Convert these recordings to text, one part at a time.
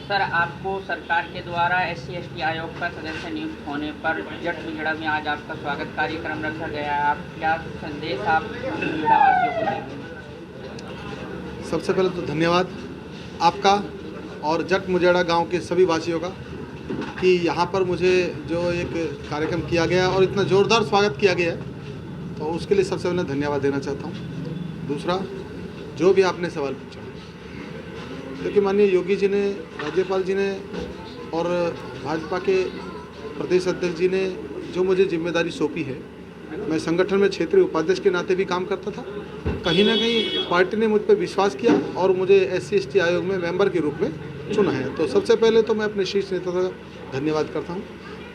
Sir, आपको सरकार के द्वारा SC/ST आयोग का सदस्य नियुक्त होने पर जट मुजड़ा में आज आपका स्वागत कार्यक्रम रखा गया है। आप क्या संदेश आप मुजड़ा वासियों को देंगे? सबसे पहले तो धन्यवाद आपका और जट मुजड़ा गांव के सभी वासियों का कि यहाँ पर मुझे जो एक कार्यक्रम किया गया और इतना ज़ोरदार स्वागत किया गया है, तो उसके लिए सबसे पहले धन्यवाद देना चाहता हूँ। दूसरा, जो भी आपने सवाल पूछा, क्योंकि माननीय योगी जी ने, राज्यपाल जी ने और भाजपा के प्रदेश अध्यक्ष जी ने जो मुझे जिम्मेदारी सौंपी है, मैं संगठन में क्षेत्रीय उपाध्यक्ष के नाते भी काम करता था। कहीं ना कहीं पार्टी ने मुझ पर विश्वास किया और मुझे SC/ST आयोग में मेंबर के रूप में चुना है। तो सबसे पहले तो मैं अपने शीर्ष नेता का धन्यवाद करता हूँ।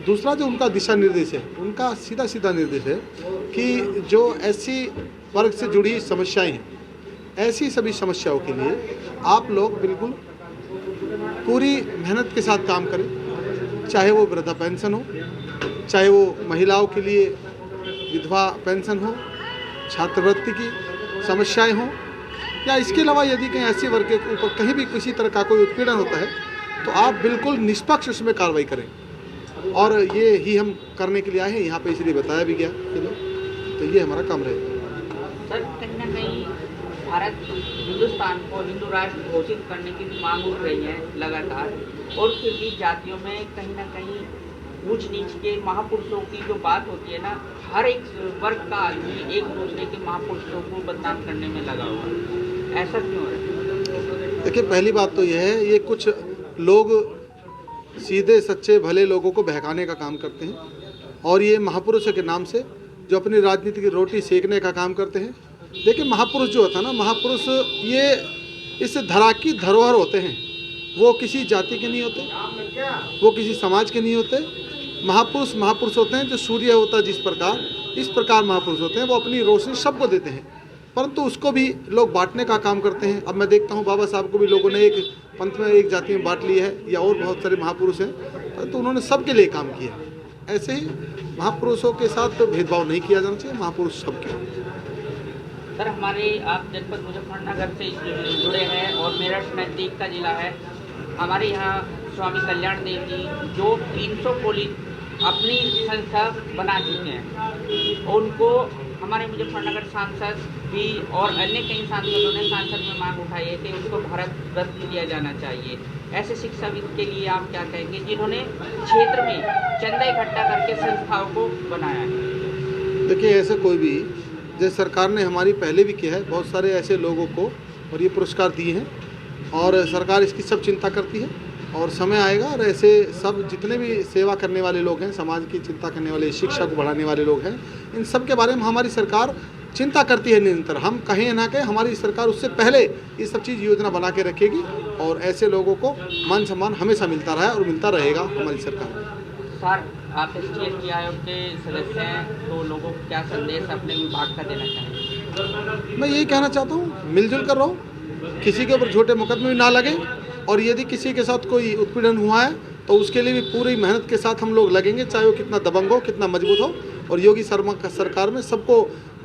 दूसरा, जो उनका दिशा निर्देश है, उनका सीधा सीधा निर्देश है कि जो SC वर्ग से जुड़ी समस्याएँ हैं, ऐसी सभी समस्याओं के लिए आप लोग बिल्कुल पूरी मेहनत के साथ काम करें, चाहे वो वृद्धा पेंशन हो, चाहे वो महिलाओं के लिए विधवा पेंशन हो, छात्रवृत्ति की समस्याएं हों, या इसके अलावा यदि कहीं SC वर्ग के ऊपर कहीं भी किसी तरह का कोई उत्पीड़न होता है तो आप बिल्कुल निष्पक्ष उसमें कार्रवाई करें। और ये ही हम करने के लिए आए हैं यहाँ पे, इसलिए बताया भी गया। तो ये हमारा काम रहेगा। सर, कहीं ना कहीं भारत हिंदुस्तान को हिंदू राष्ट्र घोषित करने की मांग उठ रही है लगातार, और फिर भी जातियों में कहीं ना कहीं ऊंच नीच के महापुरुषों की जो बात होती है ना, हर एक वर्ग का आदमी एक दूसरे के महापुरुषों को बदनाम करने में लगा हुआ है। ऐसा क्यों है? देखिए, पहली बात तो यह है, ये कुछ लोग सीधे सच्चे भले लोगों को बहकाने का काम करते हैं और ये महापुरुषों के नाम से जो अपनी राजनीति की रोटी सेकने का काम करते हैं। देखिए, महापुरुष जो होता है ना, महापुरुष ये इस धरा की धरोहर होते हैं। वो किसी जाति के नहीं होते, वो किसी समाज के नहीं होते। महापुरुष होते हैं जो सूर्य होता है जिस प्रकार, इस प्रकार महापुरुष होते हैं। वो अपनी रोशनी सबको देते हैं, परंतु उसको भी लोग बांटने का काम करते हैं। अब मैं देखता हूँ बाबा साहब को भी लोगों ने एक पंथ में, एक जाति में बांट लिया है, या और बहुत सारे महापुरुष हैं, परंतु उन्होंने सबके लिए काम किया। ऐसे ही महापुरुषों के साथ तो भेदभाव नहीं किया जाना चाहिए, महापुरुष सबके। सर, हमारे आप जनपद मुजफ्फरनगर से जुड़े हैं और मेरठ नज़दीक का जिला है। हमारे यहाँ स्वामी कल्याण देव जी जो 300 पुलिस अपनी संस्था बना चुके हैं, उनको हमारे मुजफ्फरनगर सांसद भी और अन्य कई सांसदों ने सांसद में मांग उठाई है कि उनको भारत रत्न दिया जाना चाहिए। ऐसे शिक्षाविद के लिए आप क्या कहेंगे जिन्होंने क्षेत्र में चंदा इकट्ठा करके संस्थाओं को बनाया है? देखिए, ऐसा कोई भी, जैसे सरकार ने हमारी पहले भी किया है, बहुत सारे ऐसे लोगों को और ये पुरस्कार दिए हैं, और सरकार इसकी सब चिंता करती है। और समय आएगा और ऐसे सब जितने भी सेवा करने वाले लोग हैं, समाज की चिंता करने वाले, शिक्षा को बढ़ाने वाले लोग हैं, इन सब के बारे में हमारी सरकार चिंता करती है निरंतर। हम कहें ना कहें, हमारी सरकार उससे पहले ये सब चीज़ योजना बना के रखेगी और ऐसे लोगों को मान सम्मान हमेशा मिलता रहा है और मिलता रहेगा हमारी सरकार। सर, आप SC/ST आयोग के सदस्य हैं, तो लोगों को क्या संदेश अपने विभाग का देना चाहेंगे? मैं यही कहना चाहता हूँ, मिलजुल कर रहो, किसी के ऊपर झूठे मुकदमे भी ना लगे, और यदि किसी के साथ कोई उत्पीड़न हुआ है तो उसके लिए भी पूरी मेहनत के साथ हम लोग लगेंगे, चाहे वो कितना दबंग हो, कितना मजबूत हो। और योगी शर्मा का सरकार में सबको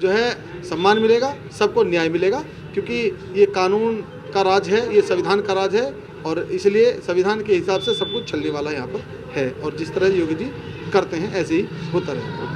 जो है सम्मान मिलेगा, सबको न्याय मिलेगा, क्योंकि ये कानून का राज है, ये संविधान का राज है, और इसलिए संविधान के हिसाब से सब कुछ चलने वाला यहाँ पर है। और जिस तरह योगी जी करते हैं ऐसे ही होता रहेगा।